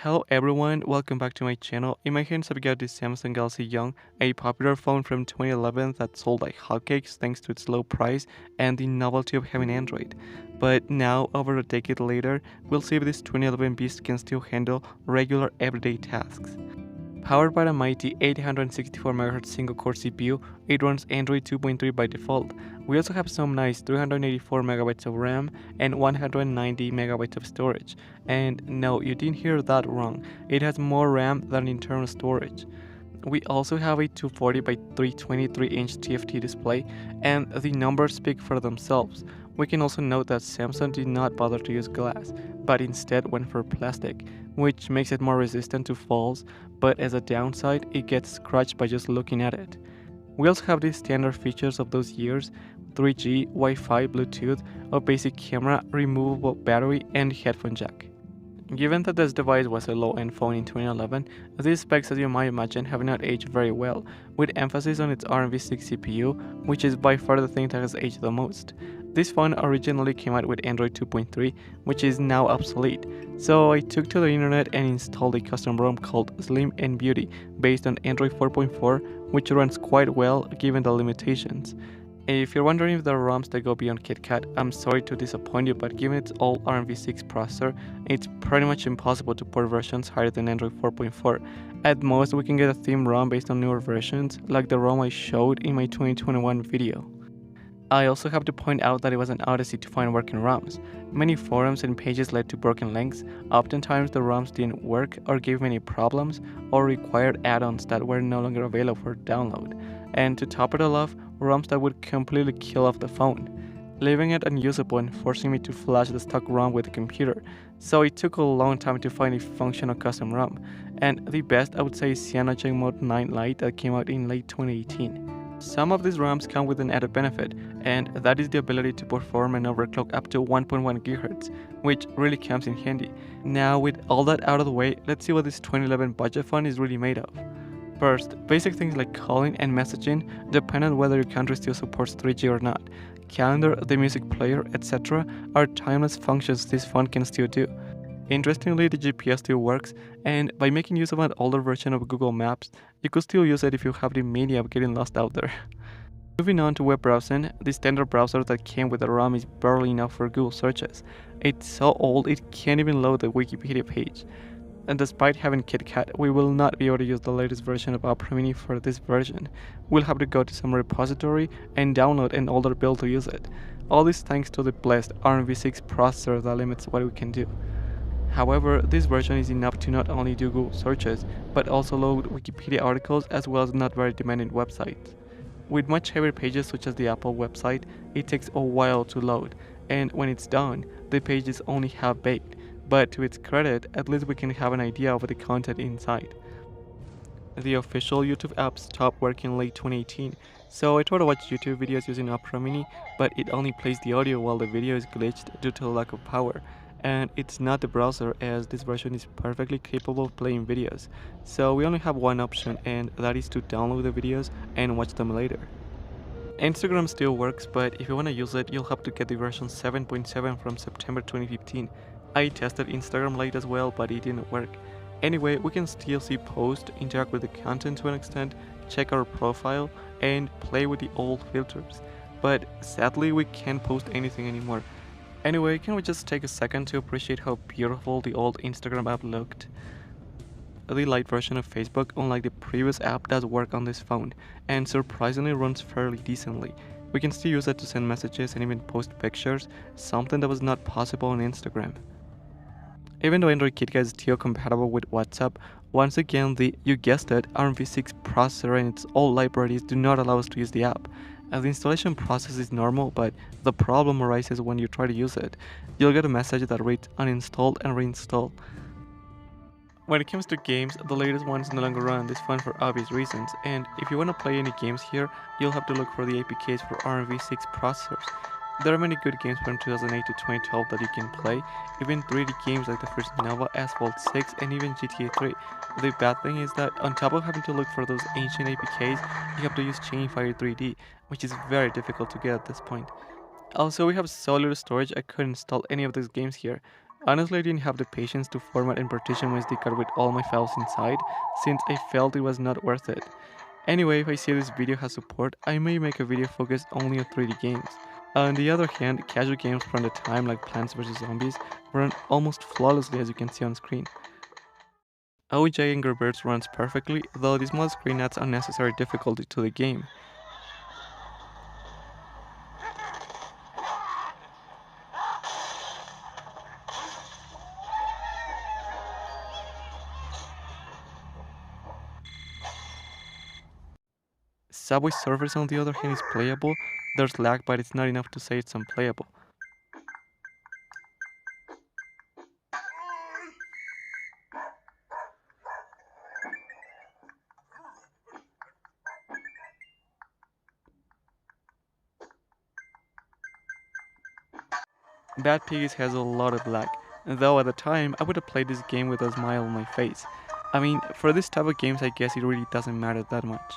Hello everyone, welcome back to my channel. In my hands I've got this Samsung Galaxy Gio, a popular phone from 2011 that sold like hotcakes thanks to its low price and the novelty of having Android. But now, over a decade later, we'll see if this 2011 beast can still handle regular everyday tasks. Powered by the mighty 864MHz single-core CPU, it runs Android 2.3 by default. We also have some nice 384MB of RAM and 190MB of storage. And no, you didn't hear that wrong, it has more RAM than internal storage. We also have a 240 by 323-inch TFT display, and the numbers speak for themselves. We can also note that Samsung did not bother to use glass, but instead went for plastic, which makes it more resistant to falls, but as a downside, it gets scratched by just looking at it. We also have the standard features of those years: 3G, Wi-Fi, Bluetooth, a basic camera, removable battery, and headphone jack. Given that this device was a low-end phone in 2011, these specs, as you might imagine, have not aged very well, with emphasis on its ARMv6 CPU, which is by far the thing that has aged the most. This phone originally came out with Android 2.3, which is now obsolete, so I took to the internet and installed a custom ROM called Slim and Beauty based on Android 4.4, which runs quite well given the limitations. If you're wondering if there are ROMs that go beyond KitKat, I'm sorry to disappoint you, but given its old ARMv6 processor, it's pretty much impossible to port versions higher than Android 4.4. At most, we can get a theme ROM based on newer versions, like the ROM I showed in my 2021 video. I also have to point out that it was an odyssey to find working ROMs. Many forums and pages led to broken links. Oftentimes the ROMs didn't work or gave many problems or required add-ons that were no longer available for download. And to top it all off, ROMs that would completely kill off the phone, leaving it unusable and forcing me to flash the stock ROM with the computer. So it took a long time to find a functional custom ROM, and the best I would say is Cyanogen Mode 9 Lite that came out in late 2018. Some of these ROMs come with an added benefit, and that is the ability to perform an overclock up to 1.1 GHz, which really comes in handy. Now, with all that out of the way, let's see what this 2011 budget phone is really made of. First, basic things like calling and messaging depend on whether your country still supports 3G or not. Calendar, the music player, etc. are timeless functions this phone can still do. Interestingly, the GPS still works, and by making use of an older version of Google Maps, you could still use it if you have the mania of getting lost out there. Moving on to web browsing, the standard browser that came with the ROM is barely enough for Google searches. It's so old it can't even load the Wikipedia page. And despite having KitKat, we will not be able to use the latest version of Opera Mini for this version. We'll have to go to some repository and download an older build to use it. All this thanks to the blessed ARMv6 processor that limits what we can do. However, this version is enough to not only do Google searches, but also load Wikipedia articles as well as not very demanding websites. With much heavier pages such as the Apple website, it takes a while to load, and when it's done, the page is only half-baked. But to its credit, at least we can have an idea of the content inside. The official YouTube app stopped working late 2018, so I tried to watch YouTube videos using Opera Mini, but it only plays the audio while the video is glitched due to the lack of power. And it's not the browser, as this version is perfectly capable of playing videos. So we only have one option, and that is to download the videos and watch them later. Instagram still works, but if you want to use it, you'll have to get the version 7.7 from September 2015. I tested Instagram Lite as well, but it didn't work. Anyway, we can still see posts, interact with the content to an extent, check our profile, and play with the old filters. But sadly, we can't post anything anymore. Anyway, can we just take a second to appreciate how beautiful the old Instagram app looked? The Lite version of Facebook, unlike the previous app, does work on this phone, and surprisingly runs fairly decently. We can still use it to send messages and even post pictures, something that was not possible on Instagram. Even though Android KitKat is still compatible with WhatsApp, once again you guessed it, ARMv6 processor and its old libraries do not allow us to use the app. And the installation process is normal, but the problem arises when you try to use it. You'll get a message that reads uninstall and reinstall. When it comes to games, the latest ones no longer run on this phone for obvious reasons, and if you want to play any games here, you'll have to look for the APKs for ARMv6 processors. There are many good games from 2008 to 2012 that you can play, even 3D games like the first Nova, Asphalt 6, and even GTA 3. The bad thing is that on top of having to look for those ancient APKs, you have to use Chainfire 3D, which is very difficult to get at this point. Also, we have so little storage I couldn't install any of these games here. Honestly, I didn't have the patience to format and partition my SD card with all my files inside, since I felt it was not worth it. Anyway, if I see this video has support, I may make a video focused only on 3D games. On the other hand, casual games from the time like Plants vs Zombies run almost flawlessly as you can see on screen. OJ Angry Birds runs perfectly, though the small screen adds unnecessary difficulty to the game. Subway Surfers on the other hand is playable, there's lag but it's not enough to say it's unplayable. Bad Piggies has a lot of lag, though at the time I would have played this game with a smile on my face. I mean, for this type of games I guess it really doesn't matter that much.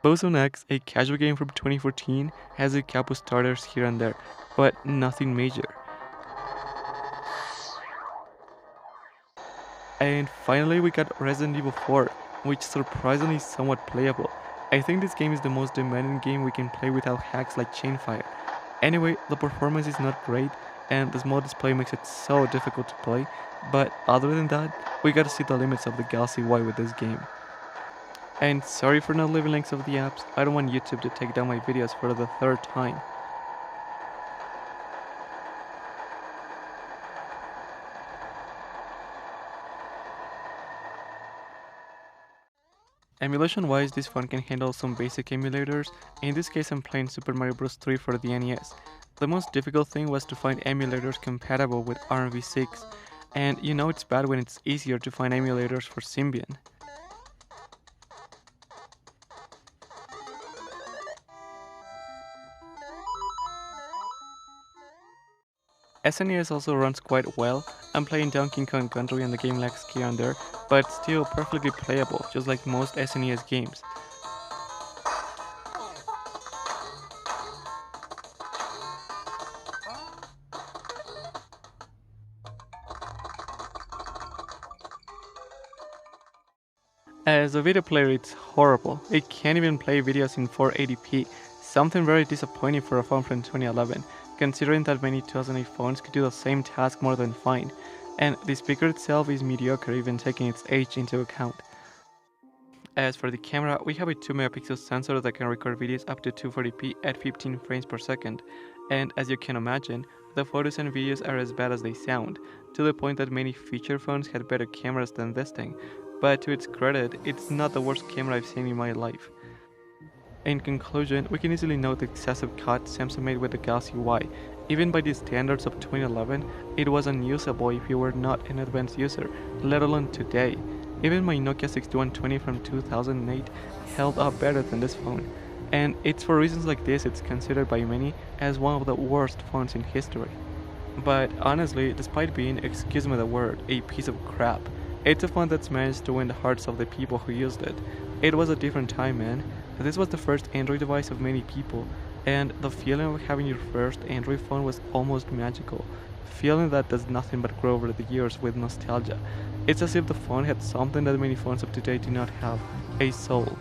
Boson X, a casual game from 2014, has a couple starters here and there, but nothing major. And finally we got Resident Evil 4, which surprisingly is somewhat playable. I think this game is the most demanding game we can play without hacks like Chainfire. Anyway, the performance is not great, and the small display makes it so difficult to play, but other than that, we gotta see the limits of the Galaxy Y with this game. And sorry for not leaving links of the apps, I don't want YouTube to take down my videos for the third time. Emulation-wise, this phone can handle some basic emulators. In this case I'm playing Super Mario Bros. 3 for the NES. The most difficult thing was to find emulators compatible with ARMv6, and you know it's bad when it's easier to find emulators for Symbian. SNES also runs quite well. I'm playing Donkey Kong Country and the game lags here and there, but still perfectly playable, just like most SNES games. As a video player, it's horrible. It can't even play videos in 480p, something very disappointing for a phone from 2011, considering that many 2008 phones could do the same task more than fine, and the speaker itself is mediocre even taking its age into account. As for the camera, we have a 2-megapixel sensor that can record videos up to 240p at 15 frames per second, and as you can imagine, the photos and videos are as bad as they sound, to the point that many feature phones had better cameras than this thing, but to its credit, it's not the worst camera I've seen in my life. In conclusion, we can easily note the excessive cut Samsung made with the Galaxy Y. Even by the standards of 2011, it was unusable if you were not an advanced user, let alone today. Even my Nokia 6120 from 2008 held up better than this phone. And it's for reasons like this it's considered by many as one of the worst phones in history. But honestly, despite being, excuse me the word, a piece of crap, it's a phone that's managed to win the hearts of the people who used it. It was a different time, man. This was the first Android device of many people, and the feeling of having your first Android phone was almost magical. Feeling that does nothing but grow over the years with nostalgia. It's as if the phone had something that many phones of today do not have, a soul.